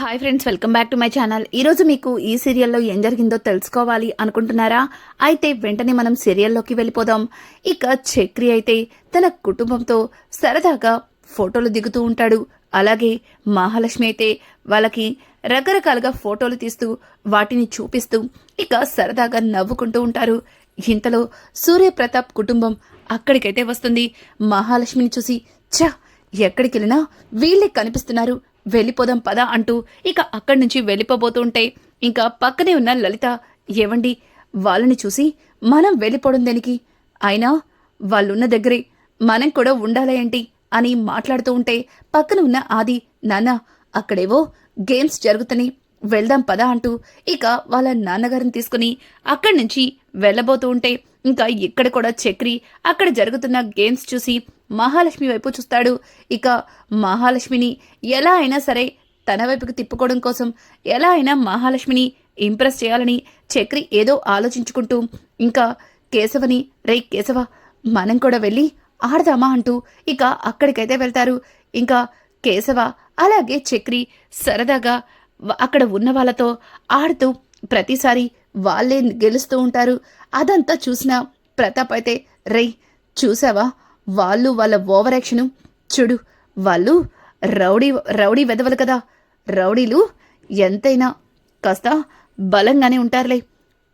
Hi friends, welcome back to my channel. ఈరోజు మీకు ఈ సీరియల్లో ఏం జరిగిందో తెలుసుకోవాలి అనుకుంటున్నారా? అయితే వెంటనే మనం సీరియల్లోకి వెళ్ళిపోదాం. ఇక చక్రి అయితే తన కుటుంబంతో సరదాగా ఫోటోలు దిగుతూ ఉంటాడు. అలాగే మహాలక్ష్మి అయితే వాళ్ళకి రకరకాలుగా ఫోటోలు తీస్తూ వాటిని చూపిస్తూ ఇక సరదాగా నవ్వుకుంటూ ఉంటారు. ఇంతలో సూర్యప్రతాప్ కుటుంబం అక్కడికైతే వస్తుంది. మహాలక్ష్మిని చూసి ఛ, ఎక్కడికి వెళ్ళినా వీళ్ళే కనిపిస్తున్నారు, వెళ్ళిపోదాం పదా అంటూ ఇక అక్కడి నుంచి వెళ్ళిపోబోతుంటే ఇంకా పక్కనే ఉన్న లలిత, ఏవండి వాళ్ళని చూసి మనం వెళ్ళిపోవడం దేనికి, అయినా వాళ్ళున్న దగ్గరే మనం కూడా ఉండాలా ఏంటి అని మాట్లాడుతూ ఉంటే పక్కన ఉన్న ఆది, నాన్న అక్కడేవో గేమ్స్ జరుగుతని వెళ్దాం పదా అంటూ ఇక వాళ్ళ నాన్నగారిని తీసుకుని అక్కడి నుంచి వెళ్ళబోతూ ఉంటే ఇంకా ఇక్కడ కూడా చక్రి అక్కడ జరుగుతున్న గేమ్స్ చూసి మహాలక్ష్మి వైపు చూస్తాడు. ఇక మహాలక్ష్మిని ఎలా అయినా సరే తన వైపుకి తిప్పుకోవడం కోసం, ఎలా అయినా మహాలక్ష్మిని ఇంప్రెస్ చేయాలని చక్రి ఏదో ఆలోచించుకుంటూ ఇంకా కేశవని, రే కేశవ మనం కూడా వెళ్ళి ఆడదామా అంటూ ఇక అక్కడికైతే వెళ్తారు. ఇంకా కేశవ అలాగే చక్రి సరదాగా అక్కడ ఉన్న వాళ్ళతో ఆడుతూ ప్రతిసారి వాళ్ళే గెలుస్తూ ఉంటారు. అదంతా చూసిన ప్రతాప్ అయితే, రే చూసావా వాళ్ళు వాళ్ళ ఓవర్ యాక్షను చూడు, వాళ్ళు రౌడీ వెదవలు కదా, రౌడీలు ఎంతైనా కాస్త బలంగానే ఉంటారులే,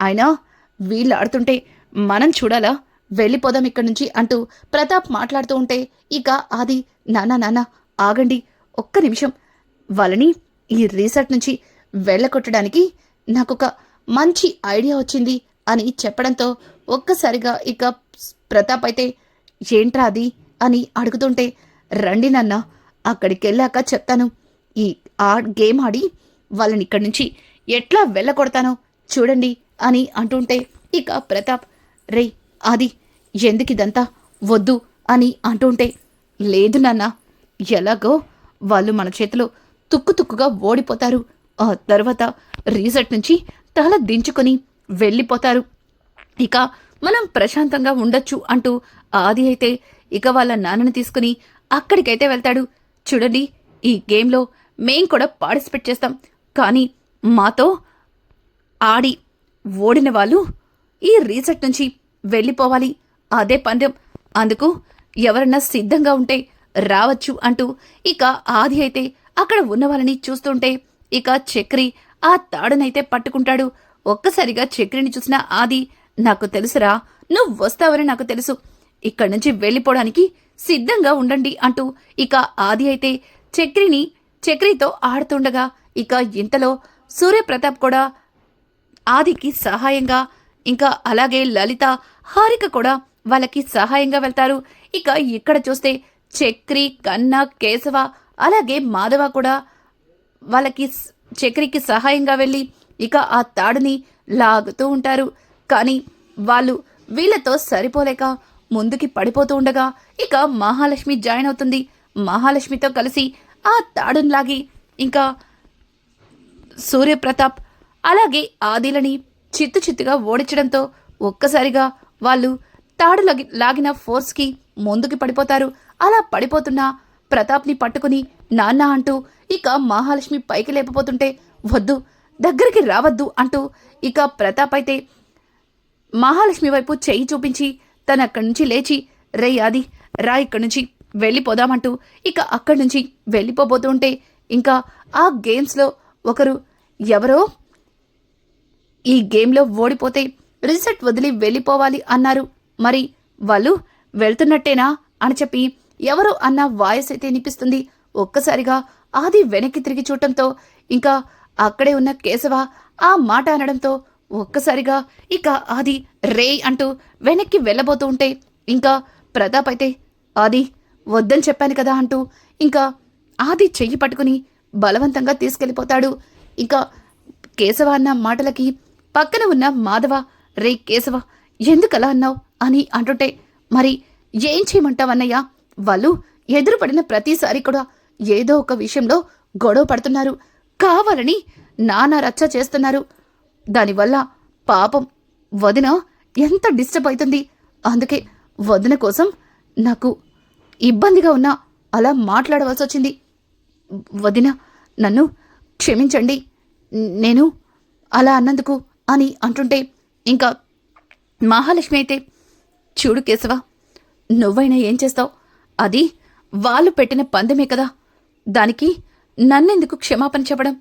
అయినా వీళ్ళు ఆడుతుంటే మనం చూడాలా, వెళ్ళిపోదాం ఇక్కడి నుంచి అంటూ ప్రతాప్ మాట్లాడుతూ ఉంటే ఇక ఆది, నాన్న ఆగండి ఒక్క నిమిషం, వాళ్ళని ఈ రీసెర్చ్ నుంచి వెళ్ళకొట్టడానికి నాకొక మంచి ఐడియా వచ్చింది అని చెప్పడంతో ఒక్కసారిగా ఇక ప్రతాప్ అయితే, ఏంట్రా అది అని అడుగుతుంటే, రండి నాన్న అక్కడికి వెళ్ళాక చెప్తాను, ఈ గేమ్ ఆడి వాళ్ళని ఇక్కడి నుంచి ఎట్లా వెళ్ళకొడతానో చూడండి అని అంటుంటే ఇక ప్రతాప్, రే అది ఎందుకిదంతా వద్దు అని అంటుంటే, లేదు నాన్న ఎలాగో వాళ్ళు మన చేతిలో తుక్కుగా ఓడిపోతారు, ఆ తర్వాత రీసెట్ నుంచి తల దించుకొని వెళ్ళిపోతారు, ఇక మనం ప్రశాంతంగా ఉండొచ్చు అంటూ ఆది అయితే ఇక వాళ్ళ నాన్నని తీసుకుని అక్కడికైతే వెళ్తాడు. చూడండి ఈ గేమ్లో మేం కూడా పార్టిసిపేట్ చేస్తాం, కానీ మాతో ఆడి ఓడిన వాళ్ళు ఈ రీసెట్ నుంచి వెళ్ళిపోవాలి, అదే పందెం, అందుకు ఎవరన్నా సిద్ధంగా ఉంటే రావచ్చు అంటూ ఇక ఆది అయితే అక్కడ ఉన్న వాళ్ళని చూస్తుంటే ఇక చక్రి ఆ తాడునైతే పట్టుకుంటాడు. ఒక్కసారిగా చక్రిని చూసిన ఆది, నాకు తెలుసురా నువ్వు వస్తావని నాకు తెలుసు, ఇక్కడి నుంచి వెళ్ళిపోవడానికి సిద్ధంగా ఉండండి అంటూ ఇక ఆది అయితే చక్రితో ఆడుతుండగా ఇక ఇంతలో సూర్యప్రతాప్ కూడా ఆదికి సహాయంగా, ఇంకా అలాగే లలిత, హారిక కూడా వాళ్ళకి సహాయంగా వెళ్తారు. ఇక ఇక్కడ చూస్తే చక్రి, కన్నా, కేశవ అలాగే మాధవ కూడా వాళ్ళకి చక్రికి సహాయంగా వెళ్ళి ఇక ఆ తాడుని లాగుతూ ఉంటారు. కానీ వాళ్ళు వీళ్ళతో సరిపోలేక ముందుకి పడిపోతూ ఉండగా ఇక మహాలక్ష్మి జాయిన్ అవుతుంది. మహాలక్ష్మితో కలిసి ఆ తాడుని లాగి ఇంకా సూర్యప్రతాప్ అలాగే ఆదిలని చిత్తుగా ఓడించడంతో ఒక్కసారిగా వాళ్ళు తాడు లాగిన ఫోర్స్కి ముందుకి పడిపోతారు. అలా పడిపోతున్న ప్రతాప్ని పట్టుకుని నాన్న అంటూ ఇక మహాలక్ష్మి పైకి లేకపోతుంటే, వద్దు దగ్గరికి రావద్దు అంటూ ఇక ప్రతాప్ అయితే మహాలక్ష్మి వైపు చెయ్యి చూపించి తన అక్కడి నుంచి లేచి, రే ఆది రా ఇక్కడి నుంచి వెళ్ళిపోదామంటూ ఇక అక్కడి నుంచి వెళ్ళిపోబోతూ ఉంటే ఇంకా ఆ గేమ్స్లో ఒకరు ఎవరో ఈ గేమ్లో ఓడిపోతే రిజల్ట్ వదిలి వెళ్ళిపోవాలి అన్నారు, మరి వాళ్ళు వెళ్తున్నట్టేనా అని చెప్పి ఎవరో అన్న వాయిస్ అయితే వినిపిస్తుంది. ఒక్కసారిగా ఆది వెనక్కి తిరిగి చూడటంతో ఇంకా అక్కడే ఉన్న కేశవ ఆ మాట అనడంతో ఒక్కసారిగా ఇక ఆది రే అంటూ వెనక్కి వెళ్ళబోతూ ఉంటే ఇంకా ప్రతాప్ అయితే, ఆది వద్దని చెప్పాను కదా అంటూ ఇంకా ఆది చెయ్యి పట్టుకుని బలవంతంగా తీసుకెళ్ళిపోతాడు. ఇంకా కేశవ అన్న మాటలకి పక్కన ఉన్న మాధవ, రే కేశవ ఎందుకలా అన్నావు అని అంటుంటే, మరి ఏం చేయమంటావన్నయ్యా, వాళ్ళు ఎదురుపడిన ప్రతిసారి కూడా ఏదో ఒక విషయంలో గొడవ పడుతున్నారు, కావాలని నానా రచ్చ చేస్తున్నారు, దానివల్ల పాపం వదిన ఎంత డిస్టర్బ్ అవుతుంది, అందుకే వదిన కోసం నాకు ఇబ్బందిగా ఉన్నా అలా మాట్లాడవలసి వచ్చింది, వదిన నన్ను క్షమించండి, నేను అలా అన్నందుకు అని అంటుంటే ఇంకా మహాలక్ష్మి అయితే, చూడు కేశవ, నువ్వైనా ఏం చేస్తావు? అది వాళ్ళు పెట్టిన పందెమే కదా, దానికి నన్నెందుకు క్షమాపణ చెప్పడం?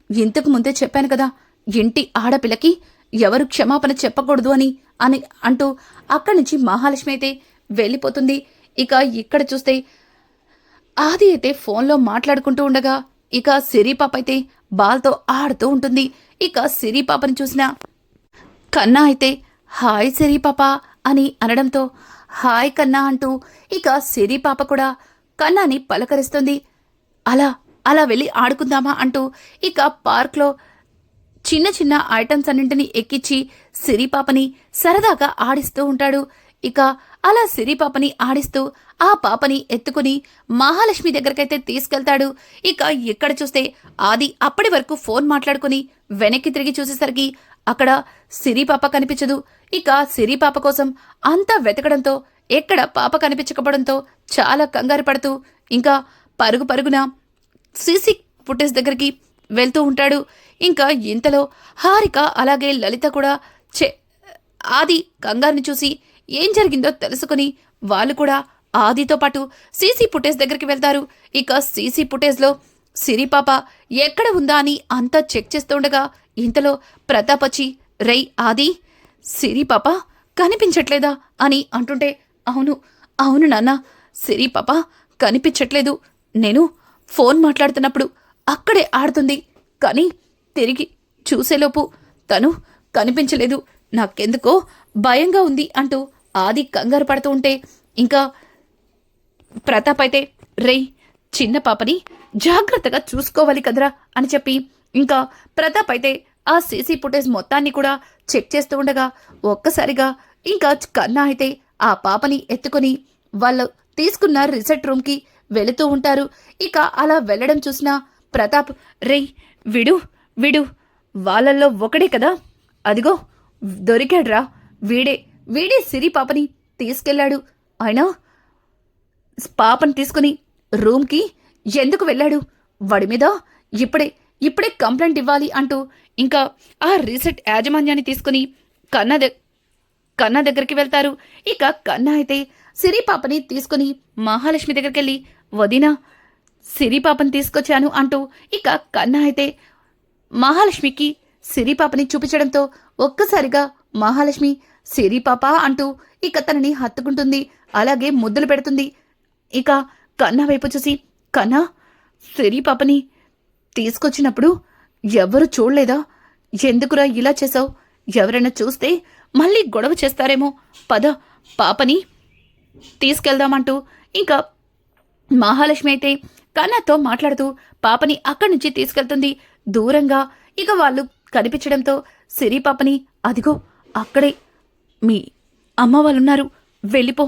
ఇంతకు ముందే చెప్పాను కదా, ఇంటి ఆడపిల్లకి ఎవరు క్షమాపణ చెప్పకూడదు అని అని అంటూ అక్కడి నుంచి మహాలక్ష్మి అయితే వెళ్ళిపోతుంది. ఇక ఇక్కడ చూస్తే ఆది అయితే ఫోన్లో మాట్లాడుకుంటూ ఉండగా ఇక సిరి పాప అయితే బాల్తో ఆడుతూ ఉంటుంది. ఇక సిరి పాపని చూసిన కన్నా అయితే హాయ్ సిరి పాప అని అనడంతో హాయ్ కన్నా అంటూ ఇక సిరి పాప కూడా కన్నాని పలకరిస్తుంది. అలా అలా వెళ్ళి ఆడుకుందామా అంటూ ఇక పార్క్లో చిన్న చిన్న ఐటమ్స్ అన్నింటినీ ఎక్కించి సిరి పాపని సరదాగా ఆడిస్తూ ఉంటాడు. ఇక అలా సిరి పాపని ఆడిస్తూ ఆ పాపని ఎత్తుకుని మహాలక్ష్మి దగ్గరకైతే తీసుకెళ్తాడు. ఇక ఇక్కడ చూస్తే ఆది అప్పటి వరకు ఫోన్ మాట్లాడుకుని వెనక్కి తిరిగి చూసేసరికి అక్కడ సిరి పాప కనిపించదు. ఇక సిరి పాప కోసం అంతా వెతకడంతో ఎక్కడ పాప కనిపించకపోవడంతో చాలా కంగారు పడుతూ ఇంకా పరుగు పరుగున సీసీ ఫుటేజ్ దగ్గరికి వెళ్తూ ఉంటాడు. ఇంకా ఇంతలో హారిక అలాగే లలిత కూడా ఆది కంగారుని చూసి ఏం జరిగిందో తెలుసుకుని వాళ్ళు కూడా ఆదితో పాటు సీసీ ఫుటేజ్ దగ్గరికి వెళ్తారు. ఇక సీసీ ఫుటేజ్లో సిరి పాప ఎక్కడ ఉందా అని అంతా చెక్ చేస్తూ ఉండగా ఇంతలో ప్రతాప్ వచ్చి, రై ఆది, సిరి పాప కనిపించట్లేదా అని అంటుంటే, అవును అవును నాన్న, సిరి పాప కనిపించట్లేదు. నేను ఫోన్ మాట్లాడుతున్నప్పుడు అక్కడే ఆడుతుంది, కానీ తిరిగి చూసేలోపు తను కనిపించలేదు. నాకెందుకో భయంగా ఉంది అంటూ ఆది కంగారు పడుతూ ఉంటే ఇంకా ప్రతాప్ అయితే, రేయ్ చిన్న పాపని జాగ్రత్తగా చూసుకోవాలి కదరా అని చెప్పి ఇంకా ప్రతాప్ అయితే ఆ సీసీ ఫుటేజ్ మొత్తాన్ని కూడా చెక్ చేస్తూ ఉండగా ఒక్కసారిగా ఇంకా కన్నా అయితే ఆ పాపని ఎత్తుకుని వాళ్ళు తీసుకున్న రిసార్ట్ రూమ్కి వెళుతూ ఉంటారు. ఇక అలా వెళ్ళడం చూసిన ప్రతాప్, రేయ్ విడు విడు, వాళ్ళల్లో ఒకడే కదా, అదిగో దొరికాడ్రా, వీడే సిరి పాపని తీసుకెళ్లాడు. అయినా పాపని తీసుకుని రూమ్కి ఎందుకు వెళ్ళాడు? వాడి మీద ఇప్పుడే కంప్లైంట్ ఇవ్వాలి అంటూ ఇంకా ఆ రిసార్ట్ యాజమాన్యాన్ని తీసుకుని కన్నా దగ్గరికి వెళ్తారు. ఇక కన్నా అయితే సిరి పాపని తీసుకుని మహాలక్ష్మి దగ్గరికి వెళ్ళి, వదినా సిరి పాపని తీసుకొచ్చాను అంటూ ఇక కన్నా అయితే మహాలక్ష్మికి సిరి పాపని చూపించడంతో ఒక్కసారిగా మహాలక్ష్మి సిరి పాప అంటూ ఇక తనని హత్తుకుంటుంది, అలాగే ముద్దులు పెడుతుంది. ఇక కన్నా వైపు చూసి, కన్నా సిరి పాపని తీసుకొచ్చినప్పుడు ఎవరు చూడలేదా? ఎందుకురా ఇలా చేసావు? ఎవరైనా చూస్తే మళ్ళీ గొడవ చేస్తారేమో, పద పాపని తీసుకెళ్దామంటూ ఇంకా మహాలక్ష్మి అయితే కన్నాతో మాట్లాడుతూ పాపని అక్కడి నుంచి తీసుకెళ్తుంది దూరంగా. ఇక వాళ్ళు కనిపించడంతో సిరి పాపని, అదిగో అక్కడే మీ అమ్మ వాళ్ళున్నారు, వెళ్ళిపో,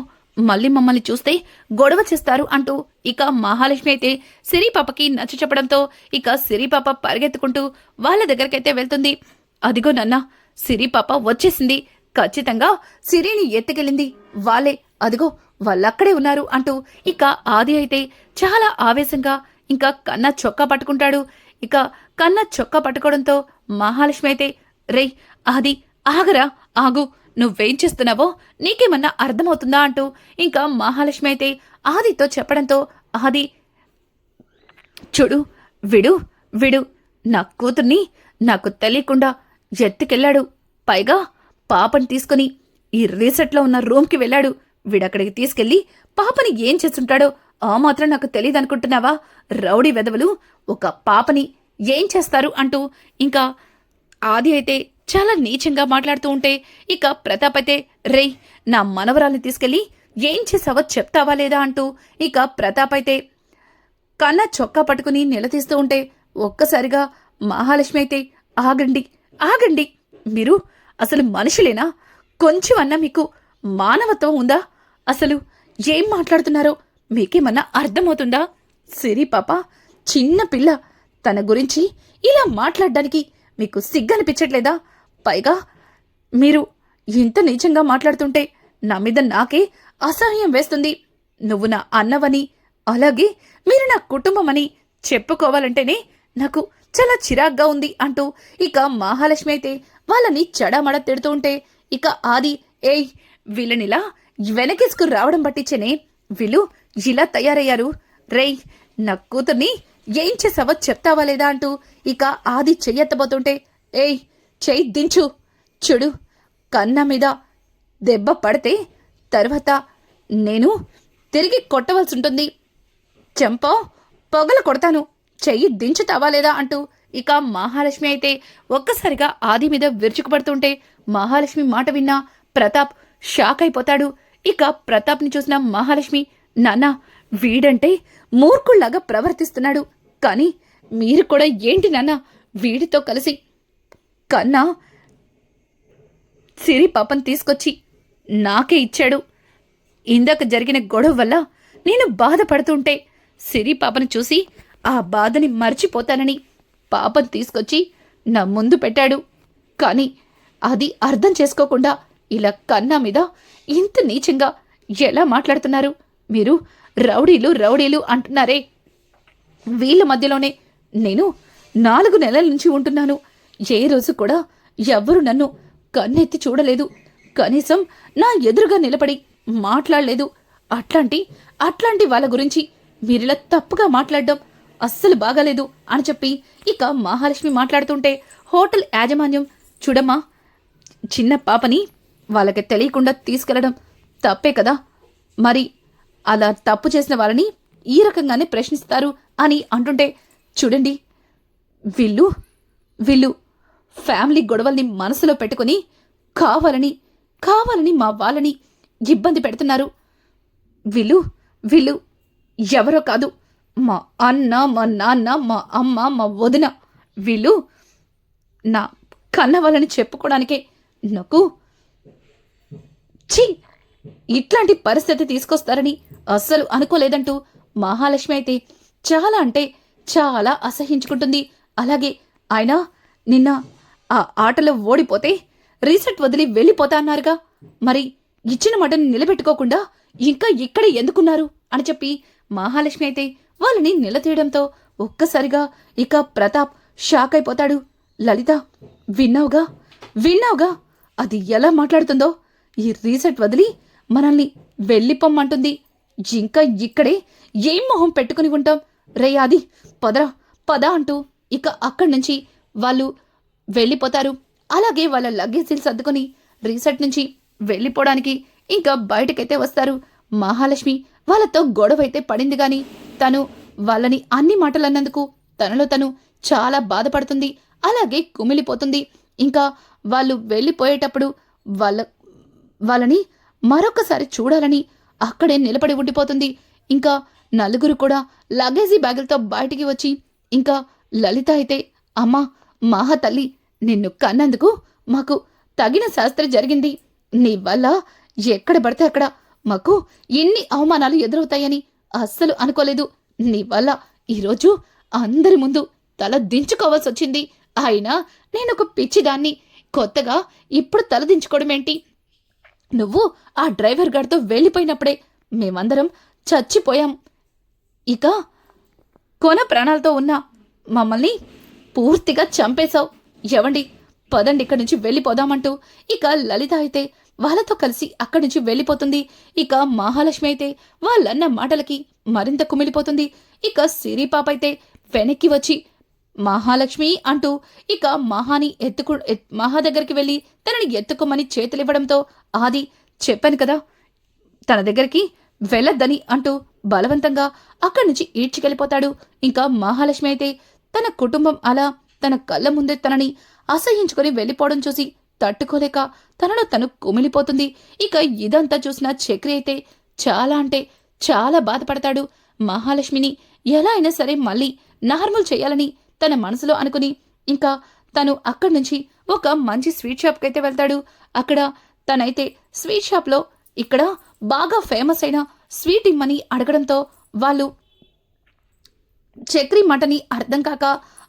మళ్ళీ మమ్మల్ని చూస్తే గొడవ చేస్తారు అంటూ ఇక మహాలక్ష్మి అయితే సిరి పాపకి నచ్చ చెప్పడంతో ఇక సిరి పాప పరిగెత్తుకుంటూ వాళ్ళ దగ్గరకైతే వెళ్తుంది. అదిగో నాన్న, సిరి పాప వచ్చేసింది, ఖచ్చితంగా సిరిని ఎత్తుకెళ్ళింది వాళ్ళే, అదిగో వాళ్ళక్కడే ఉన్నారు అంటూ ఇక ఆది అయితే చాలా ఆవేశంగా ఇంకా కన్నా చొక్కా పట్టుకుంటాడు. ఇక కన్నా చొక్కా పట్టుకోవడంతో మహాలక్ష్మి అయితే, రేయ్ ఆది ఆగరా, ఆగు, నువ్వేం చేస్తున్నావో నీకేమన్నా అర్థమవుతుందా అంటూ ఇంకా మహాలక్ష్మి అయితే ఆదితో చెప్పడంతో ఆది, చూడు విడు నా కూతుర్ని నాకు తెలియకుండా ఎత్తుకెళ్ళాడు, పైగా పాపని తీసుకుని ఈ రిసార్ట్లో ఉన్న రూమ్కి వెళ్ళాడు. వీడక్కడికి తీసుకెళ్లి పాపని ఏం చేస్తుంటాడో ఆ మాత్రం నాకు తెలియదనుకుంటున్నావా? రౌడీ వెధవలు ఒక పాపని ఏం చేస్తారు అంటూ ఇంకా ఆది అయితే చాలా నీచంగా మాట్లాడుతూ ఉంటే ఇక ప్రతాప్ అయితే, రేయ్ నా మనవరాల్ని తీసుకెళ్లి ఏం చేసావో చెప్తావా లేదా అంటూ ఇక ప్రతాప్ అయితే కన్నా చొక్కా పట్టుకుని నిలదీస్తూ ఉంటే ఒక్కసారిగా మహాలక్ష్మి అయితే, ఆగండి, మీరు అసలు మనుషులేనా? కొంచెం అన్నా మీకు మానవత్వం ఉందా? అసలు ఏం మాట్లాడుతున్నారో మీకేమన్నా అర్థమవుతుందా? సిరి పాప చిన్న పిల్ల, తన గురించి ఇలా మాట్లాడడానికి మీకు సిగ్గనిపించట్లేదా? పైగా మీరు ఇంత నీచంగా మాట్లాడుతుంటే నా మీద నాకే అసహ్యం వేస్తుంది. నువ్వు నా అన్నవని, అలాగే మీరు నా కుటుంబమని చెప్పుకోవాలంటేనే నాకు చాలా చిరాగ్గా ఉంది అంటూ ఇక మహాలక్ష్మి అయితే వాళ్ళని చెడమడ తిడుతూ ఉంటే ఇక ఆది ఏయ్ వీళ్ళనిలా వెనకేసుకు రావడం పట్టించనే వీళ్ళు ఇలా తయారయ్యారు రేయ్ నా కూతుర్ని ఏం చేసావో చెప్తావా లేదా అంటూ ఇక ఆది చెయ్యెత్తబోతుంటే ఏయ్ చెయ్యి దించు చూడు కన్న మీద దెబ్బ పడితే తర్వాత నేను తిరిగి కొట్టవలసి ఉంటుంది చెంప పొగల కొడతాను చెయ్యి దించుతావా లేదా అంటూ ఇక మహాలక్ష్మి అయితే ఒక్కసారిగా ఆది మీద విరుచుకుపడుతుంటే మహాలక్ష్మి మాట విన్నా ప్రతాప్ షాక్ అయిపోతాడు. ఇక ప్రతాప్ని చూసిన మహాలక్ష్మి నాన్న వీడంటే మూర్ఖుల్లాగా ప్రవర్తిస్తున్నాడు కానీ మీరు కూడా ఏంటి నాన్న వీడితో కలిసి కన్నా సిరి పాపని తీసుకొచ్చి నాకే ఇచ్చాడు. ఇందాక జరిగిన గొడవ వల్ల నేను బాధపడుతుంటే సిరి పాపను చూసి ఆ బాధని మర్చిపోతానని పాపను తీసుకొచ్చి నా ముందు పెట్టాడు. కానీ అది అర్థం చేసుకోకుండా ఇలా కన్నా మీద ఇంత నీచంగా ఎలా మాట్లాడుతున్నారు మీరు? రౌడీలు రౌడీలు అంటున్నారే. వీళ్ళ మధ్యలోనే నేను 4 నెలల నుంచి ఉంటున్నాను. ఏ రోజు కూడా ఎవ్వరూ నన్ను కన్నెత్తి చూడలేదు. కనీసం నా ఎదురుగా నిలబడి మాట్లాడలేదు. అట్లాంటి వాళ్ళ గురించి మీరిలా తప్పుగా మాట్లాడడం అస్సలు బాగాలేదు అని చెప్పి ఇక మహాలక్ష్మి మాట్లాడుతుంటే హోటల్ యాజమాన్యం చూడమ్మా చిన్న పాపని వాళ్ళకి తెలియకుండా తీసుకెళ్లడం తప్పే కదా, మరి అలా తప్పు చేసిన వాళ్ళని ఈ రకంగానే ప్రశ్నిస్తారు అని అంటుంటే చూడండి వీళ్ళు ఫ్యామిలీ గొడవల్ని మనసులో పెట్టుకుని కావాలని మా వాళ్ళని ఇబ్బంది పెడుతున్నారు. వీళ్ళు ఎవరో కాదు, మా అన్న మా నాన్న మా అమ్మ మా వదిన. వీళ్ళు నా కన్న వాళ్ళని చెప్పుకోవడానికే నాకు ఛీ ఇట్లాంటి పరిస్థితి తీసుకొస్తారని అస్సలు అనుకోలేదంటూ మహాలక్ష్మి అయితే చాలా అంటే చాలా అసహించుకుంటుంది. అలాగే ఆయన నిన్న ఆ ఆటలో ఓడిపోతే రీసెట్ వదిలి వెళ్ళిపోతా అన్నారుగా, మరి ఇచ్చిన మాటను నిలబెట్టుకోకుండా ఇంకా ఇక్కడే ఎందుకున్నారు అని చెప్పి మహాలక్ష్మి అయితే వాళ్ళని నిలతీయడంతో ఒక్కసారిగా ఇక ప్రతాప్ షాక్ అయిపోతాడు. లలిత విన్నావుగా అది ఎలా మాట్లాడుతుందో? ఈ రీసెట్ వదిలి మనల్ని వెళ్ళిపోమ్మంటుంది. ఇంకా ఇక్కడే ఏం మొహం పెట్టుకుని ఉంటాం? రే ఆది పద అంటూ ఇక అక్కడి నుంచి వాళ్ళు వెళ్ళిపోతారు. అలాగే వాళ్ళ లగేజీలు సర్దుకొని రీసెట్ నుంచి వెళ్ళిపోవడానికి ఇంకా బయటకైతే వస్తారు. మహాలక్ష్మి వాళ్ళతో గొడవైతే పడింది గాని తను వాళ్ళని అన్ని మాటలు అన్నందుకు తనలో తను చాలా బాధపడుతుంది. అలాగే కుమిలిపోతుంది. ఇంకా వాళ్ళు వెళ్ళిపోయేటప్పుడు వాళ్ళని మరొకసారి చూడాలని అక్కడే నిలబడి ఉండిపోతుంది. ఇంకా నలుగురు కూడా లగేజీ బ్యాగులతో బయటికి వచ్చి ఇంకా లలిత అయితే అమ్మా మహా తల్లి నిన్ను కన్నందుకు మాకు తగిన శాస్త్రం జరిగింది. నీ వల్ల ఎక్కడ పడితే అక్కడ మాకు ఎన్ని అవమానాలు ఎదురవుతాయని అస్సలు అనుకోలేదు. నీ వల్ల ఈరోజు అందరి ముందు తల దించుకోవాల్సి వచ్చింది. అయినా నేనొక పిచ్చిదాన్ని, కొత్తగా ఇప్పుడు తల దించుకోవడమేంటి? నువ్వు ఆ డ్రైవర్ గారితో వెళ్ళిపోయినప్పుడే మేమందరం చచ్చిపోయాం. ఇక కొన ప్రాణాలతో ఉన్న మమ్మల్ని పూర్తిగా చంపేశావు. ఎవండి పదండి ఇక్కడి నుంచి వెళ్ళిపోదామంటూ ఇక లలిత అయితే వాళ్ళతో కలిసి అక్కడి నుంచి వెళ్ళిపోతుంది. ఇక మహాలక్ష్మి అయితే వాళ్ళన్న మాటలకి మరింత కుమిలిపోతుంది. ఇక సిరిపాప అయితే వెనక్కి వచ్చి మహాలక్ష్మి అంటూ ఇక మహా దగ్గరికి వెళ్ళి తనని ఎత్తుకోమని చేతులివ్వడంతో ఆది చెప్పాను కదా తన దగ్గరికి వెళ్ళొద్దని అంటూ బలవంతంగా అక్కడి నుంచి ఈడ్చికెళ్ళిపోతాడు. ఇంకా మహాలక్ష్మి అయితే తన కుటుంబం అలా తన కళ్ళ ముందే తనని అసహించుకొని వెళ్ళిపోవడం చూసి తట్టుకోలేక తనలో తను కుమిలిపోతుంది. ఇక ఇదంతా చూసిన చక్రి అయితే చాలా అంటే చాలా బాధపడతాడు. మహాలక్ష్మిని ఎలా అయినా సరే మళ్ళీ నార్మల్ చేయాలని తన మనసులో అనుకుని ఇంకా తను అక్కడి నుంచి ఒక మంచి స్వీట్ షాప్కి అయితే వెళ్తాడు. అక్కడ తనైతే స్వీట్ షాప్లో ఇక్కడ బాగా ఫేమస్ అయిన స్వీట్ ఇమ్మని అడగడంతో వాళ్ళు చక్రి మటని అర్థం కాక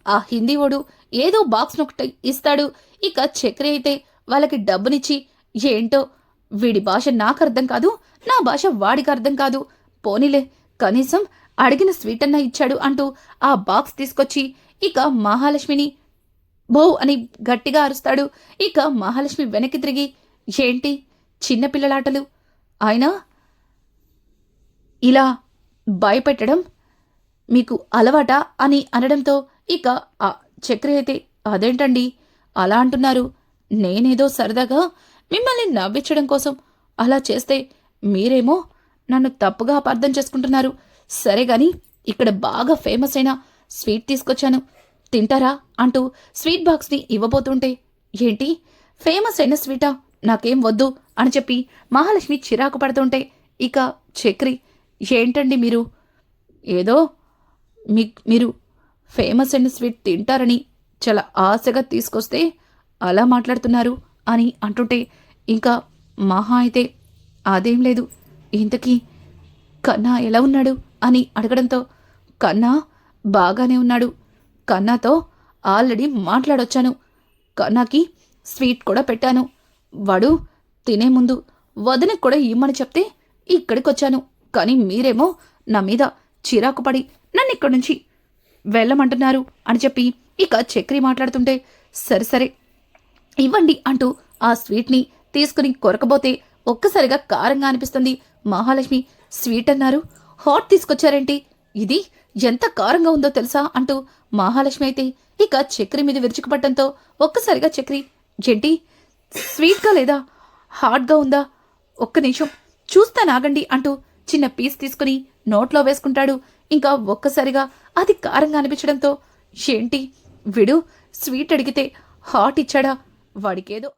ఆ హిందీవోడు ఏదో బాక్స్ నొకటి ఇస్తాడు. ఇక చక్రి అయితే వాళ్ళకి డబ్బునిచ్చి ఏంటో వీడి భాష నాకు అర్థం కాదు, నా భాష వాడికి అర్థం కాదు, పోనీలే కనీసం అడిగిన స్వీట్ అన్నా ఇచ్చాడు అంటూ ఆ బాక్స్ తీసుకొచ్చి ఇక మహాలక్ష్మిని బో అని గట్టిగా అరుస్తాడు. ఇక మహాలక్ష్మి వెనక్కి తిరిగి, ఏంటి చిన్నపిల్లలాటలు, ఆయన ఇలా భయపెట్టడం మీకు అలవాటా అని అనడంతో ఇక ఆ చక్రి అయితే, అదేంటండి అలా అంటున్నారు, నేనేదో సరదాగా మిమ్మల్ని నవ్వించడం కోసం అలా చేస్తే మీరేమో నన్ను తప్పుగా అపార్థం చేసుకుంటున్నారు. సరే గాని ఇక్కడ బాగా ఫేమస్ అయిన స్వీట్ తీసుకొచ్చాను, తింటారా అంటూ స్వీట్ బాక్స్ని ఇవ్వబోతుంటే, ఏంటి ఫేమస్ అయిన స్వీటా, నాకేం వద్దు అని చెప్పి మహాలక్ష్మి చిరాకు పడుతుంటే ఇక చక్రి, ఏంటండి మీరు ఏదో మీరు ఫేమస్ అయిన స్వీట్ తింటారని చాలా ఆశగా తీసుకొస్తే అలా మాట్లాడుతున్నారు అని అంటుంటే ఇంకా మహా అయితే, అదేం లేదు, ఇంతకీ కన్నా ఎలా ఉన్నాడు అని అడగడంతో, కన్నా బాగానే ఉన్నాడు, కన్నాతో ఆల్రెడీ మాట్లాడొచ్చాను, కన్నాకి స్వీట్ కూడా పెట్టాను, వాడు తినే ముందు వదినకి కూడా ఇమ్మని చెప్తే ఇక్కడికొచ్చాను, కానీ మీరేమో నా మీద చిరాకు పడి నన్ను ఇక్కడి నుంచి వెళ్ళమంటున్నారు అని చెప్పి ఇక చక్రి మాట్లాడుతుంటే, సరే సరే ఇవ్వండి అంటూ ఆ స్వీట్ని తీసుకుని కొరకబోతే ఒక్కసారిగా కారంగా అనిపిస్తుంది. మహాలక్ష్మి, స్వీట్ అన్నారు, హాట్ తీసుకొచ్చారేంటి, ఇది ఎంత కారంగా ఉందో తెలుసా అంటూ మహాలక్ష్మి అయితే ఇక చక్రి మీద విరుచుకుపట్టడంతో ఒక్కసారిగా చక్రి, ఏంటి స్వీట్గా లేదా, హాట్గా ఉందా, ఒక్క నిమిషం చూస్తానాగండి అంటూ చిన్న పీస్ తీసుకుని నోట్లో వేసుకుంటాడు. ఇంకా ఒక్కసారిగా అది కారంగా అనిపించడంతో, ఏంటి వీడు స్వీట్ అడిగితే హాట్ ఇచ్చాడా, వాడికేదో